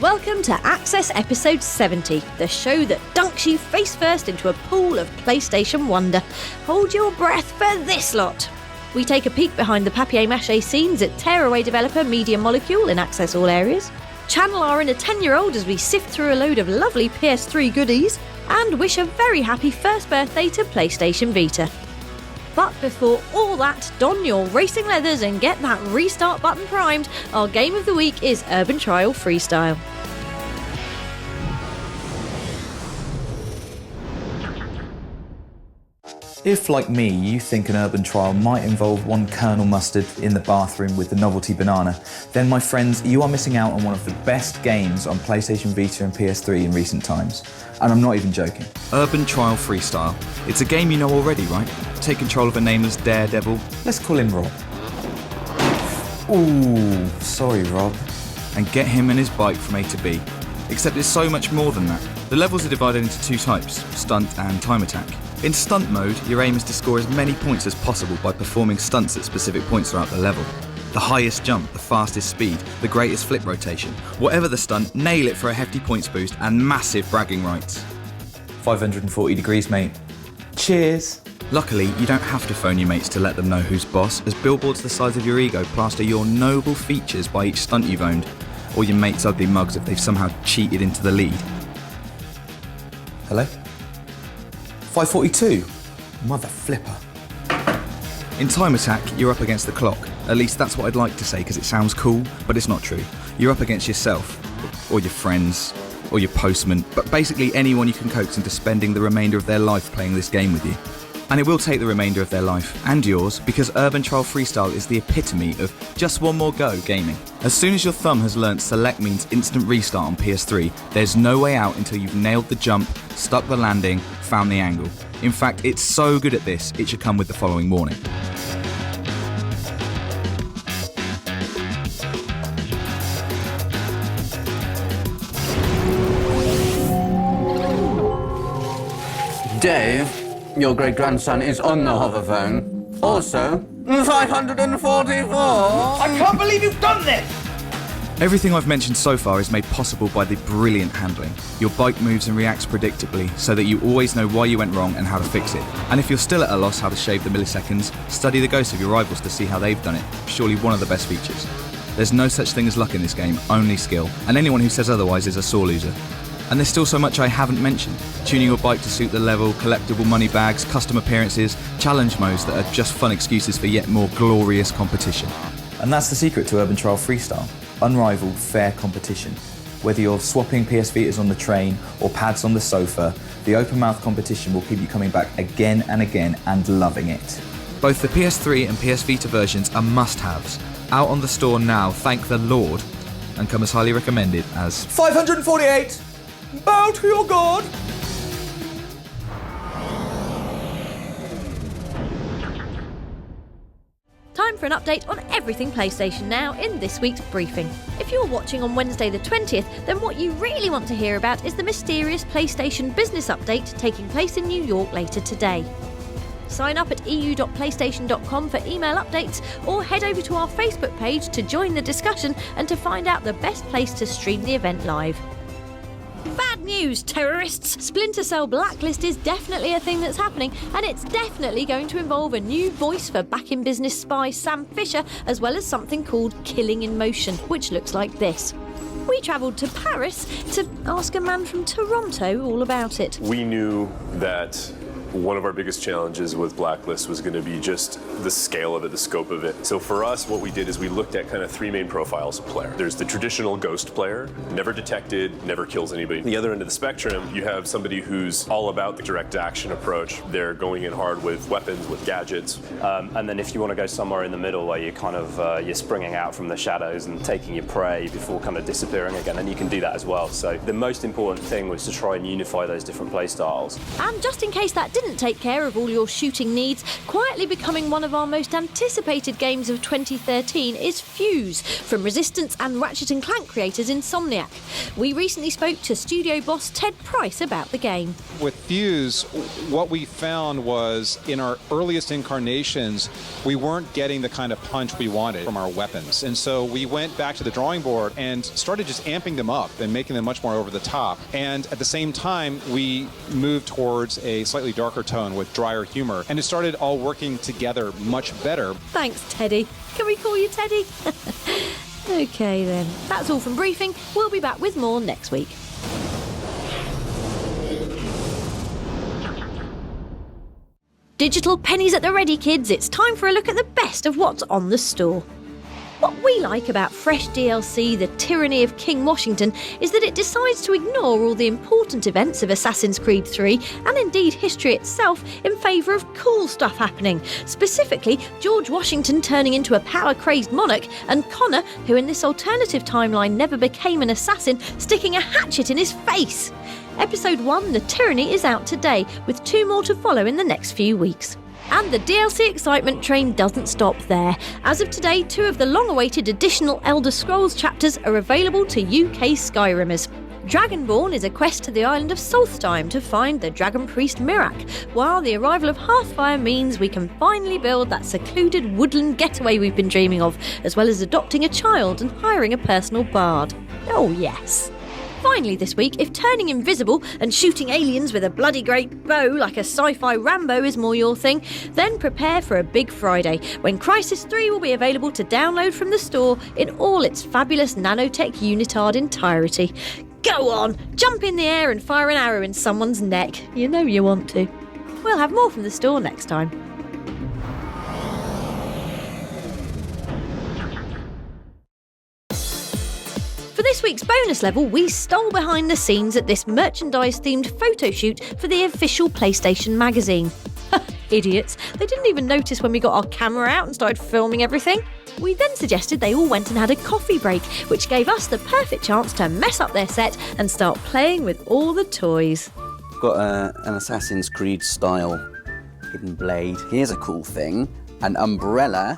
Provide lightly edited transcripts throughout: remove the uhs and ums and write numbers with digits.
Welcome to Access Episode 70, the show that dunks you face first into a pool of PlayStation wonder. Hold your breath for this lot. We take a peek behind the papier-mâché scenes at tearaway developer Media Molecule in Access All Areas, channel our inner 10-year-old as we sift through a load of lovely PS3 goodies, and wish a very happy first birthday to PlayStation Vita. But before all that, don your racing leathers and get that restart button primed. Our game of the week is Urban Trial Freestyle. If, like me, you think an urban trial might involve one Colonel Mustard in the bathroom with the novelty banana, then my friends, you are missing out on one of the best games on PlayStation Vita and PS3 in recent times. And I'm not even joking. Urban Trial Freestyle. It's a game you know already, right? Take control of a nameless daredevil. Let's call him Rob. Ooh, sorry Rob. And get him and his bike from A to B. Except it's so much more than that. The levels are divided into two types, stunt and time attack. In stunt mode, your aim is to score as many points as possible by performing stunts at specific points throughout the level. The highest jump, the fastest speed, the greatest flip rotation. Whatever the stunt, nail it for a hefty points boost and massive bragging rights. 540 degrees, mate. Cheers! Luckily, you don't have to phone your mates to let them know who's boss, as billboards the size of your ego plaster your noble features by each stunt you've owned, or your mates' ugly mugs if they've somehow cheated into the lead. Hello? 542? Mother flipper. In time attack, you're up against the clock. At least that's what I'd like to say because it sounds cool, but it's not true. You're up against yourself, or your friends, or your postman, but basically anyone you can coax into spending the remainder of their life playing this game with you. And it will take the remainder of their life, and yours, because Urban Trial Freestyle is the epitome of just one more go gaming. As soon as your thumb has learnt select means instant restart on PS3, there's no way out until you've nailed the jump, stuck the landing, found the angle. In fact, it's so good at this, it should come with the following warning. Dave, your great-grandson is on the hoverphone. Also, 544! I can't believe you've done this! Everything I've mentioned so far is made possible by the brilliant handling. Your bike moves and reacts predictably so that you always know why you went wrong and how to fix it. And if you're still at a loss how to shave the milliseconds, study the ghosts of your rivals to see how they've done it. Surely one of the best features. There's no such thing as luck in this game, only skill. And anyone who says otherwise is a sore loser. And there's still so much I haven't mentioned. Tuning your bike to suit the level, collectible money bags, custom appearances, challenge modes that are just fun excuses for yet more glorious competition. And that's the secret to Urban Trial Freestyle. Unrivaled, fair competition. Whether you're swapping PS Vitas on the train or pads on the sofa, the open mouth competition will keep you coming back again and again and loving it. Both the PS3 and PS Vita versions are must-haves. Out on the store now, thank the Lord, and come as highly recommended as 548! Bow to your god! Time for an update on everything PlayStation Now in this week's briefing. If you're watching on Wednesday the 20th, then what you really want to hear about is the mysterious PlayStation business update taking place in New York later today. Sign up at eu.playstation.com for email updates, or head over to our Facebook page to join the discussion and to find out the best place to stream the event live. Bad news, terrorists! Splinter Cell Blacklist is definitely a thing that's happening, and it's definitely going to involve a new voice for back-in-business spy Sam Fisher, as well as something called Killing in Motion, which looks like this. We travelled to Paris to ask a man from Toronto all about it. We knew that one of our biggest challenges with Blacklist was going to be just the scale of it, the scope of it. So for us, what we did is we looked at kind of three main profiles of player. There's the traditional ghost player, never detected, never kills anybody. The other end of the spectrum, you have somebody who's all about the direct action approach. They're going in hard with weapons, with gadgets. And then if you want to go somewhere in the middle where you kind of, you're springing out from the shadows and taking your prey before kind of disappearing again, then you can do that as well. So the most important thing was to try and unify those different play styles. And just in case that didn't take care of all your shooting needs, quietly becoming one of our most anticipated games of 2013 is Fuse, from Resistance and Ratchet & Clank creators Insomniac. We recently spoke to studio boss Ted Price about the game. With Fuse, what we found was in our earliest incarnations, we weren't getting the kind of punch we wanted from our weapons. And so we went back to the drawing board and started just amping them up and making them much more over the top. And at the same time, we moved towards a slightly darker tone with drier humor. And it started all working together much better. Thanks, Teddy. Can we call you Teddy? OK then. That's all from Briefing. We'll be back with more next week. Digital pennies at the ready, kids. It's time for a look at the best of what's on the store. What we like about fresh DLC, The Tyranny of King Washington, is that it decides to ignore all the important events of Assassin's Creed 3, and indeed history itself, in favour of cool stuff happening. Specifically, George Washington turning into a power-crazed monarch, and Connor, who in this alternative timeline never became an assassin, sticking a hatchet in his face. Episode 1, The Tyranny, is out today, with 2 more to follow in the next few weeks. And the DLC excitement train doesn't stop there. As of today, 2 of the long-awaited additional Elder Scrolls chapters are available to UK Skyrimmers. Dragonborn is a quest to the island of Solstheim to find the Dragon Priest Mirak, while the arrival of Hearthfire means we can finally build that secluded woodland getaway we've been dreaming of, as well as adopting a child and hiring a personal bard. Oh yes. Finally this week, if turning invisible and shooting aliens with a bloody great bow like a sci-fi Rambo is more your thing, then prepare for a big Friday, when Crysis 3 will be available to download from the store in all its fabulous nanotech unitard entirety. Go on, jump in the air and fire an arrow in someone's neck. You know you want to. We'll have more from the store next time. For this week's bonus level, we stole behind the scenes at this merchandise-themed photo shoot for the official PlayStation magazine. Idiots. They didn't even notice when we got our camera out and started filming everything. We then suggested they all went and had a coffee break, which gave us the perfect chance to mess up their set and start playing with all the toys. Got an Assassin's Creed style hidden blade. Here's a cool thing. An umbrella.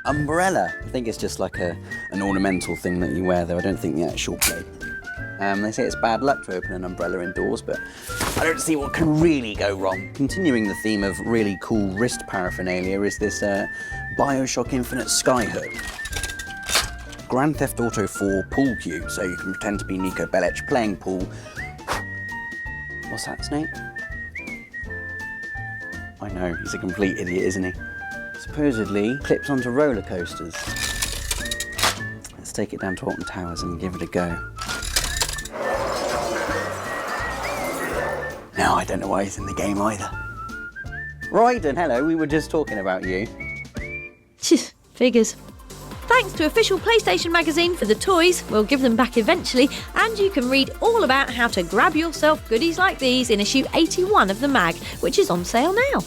Umbrella. I think it's just like an ornamental thing that you wear, though. I don't think the actual blade. They say it's bad luck to open an umbrella indoors, but I don't see what can really go wrong. Continuing the theme of really cool wrist paraphernalia is this Bioshock Infinite Skyhook. Grand Theft Auto 4 pool cue, so you can pretend to be Nico Bellic playing pool. What's that, Snake? I know, he's a complete idiot, isn't he? Supposedly clips onto roller coasters. Let's take it down to Alton Towers and give it a go. No, I don't know why he's in the game either. Ryden, hello, we were just talking about you. Figures. Thanks to official PlayStation magazine for the toys, we'll give them back eventually, and you can read all about how to grab yourself goodies like these in issue 81 of the mag, which is on sale now.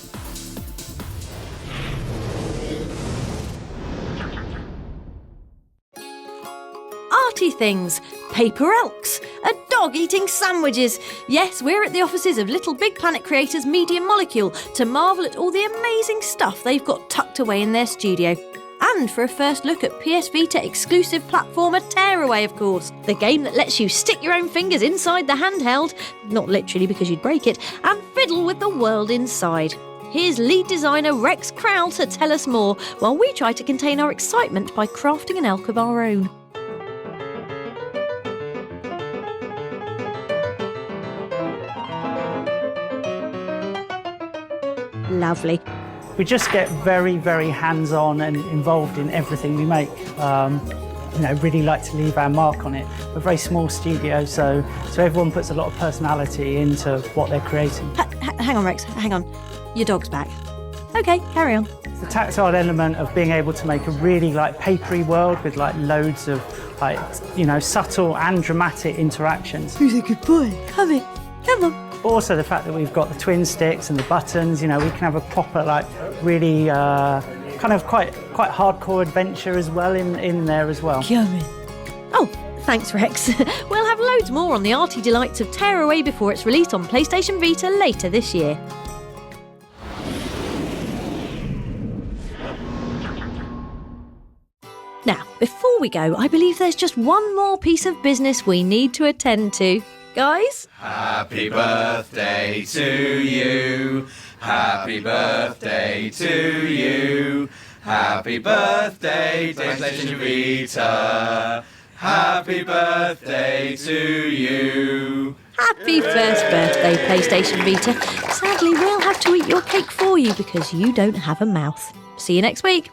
Arty things, paper elks, a dog eating sandwiches. Yes, we're at the offices of Little Big Planet creators Media Molecule to marvel at all the amazing stuff they've got tucked away in their studio. And for a first look at PS Vita exclusive platformer Tearaway, of course, the game that lets you stick your own fingers inside the handheld, not literally because you'd break it, and fiddle with the world inside. Here's lead designer Rex Crowell to tell us more, while we try to contain our excitement by crafting an elk of our own. Lovely. We just get very, very hands-on and involved in everything we make. Really like to leave our mark on it. We're a very small studio, so everyone puts a lot of personality into what they're creating. Hang on, Rex, hang on. Your dog's back. OK, carry on. The tactile element of being able to make a really papery world with loads of subtle and dramatic interactions. Who's a good boy? Come in, come on. But also the fact that we've got the twin sticks and the buttons, we can have a proper, really quite hardcore adventure as well in there as well. Come in. Oh, thanks, Rex. We'll have loads more on the arty delights of Tearaway before it's released on PlayStation Vita later this year. Now, before we go, I believe there's just one more piece of business we need to attend to. Guys? Happy birthday to you. Happy birthday to you. Happy birthday, PlayStation Vita. Happy birthday to you. Happy first birthday, PlayStation Vita. Sadly, we'll have to eat your cake for you because you don't have a mouth. See you next week.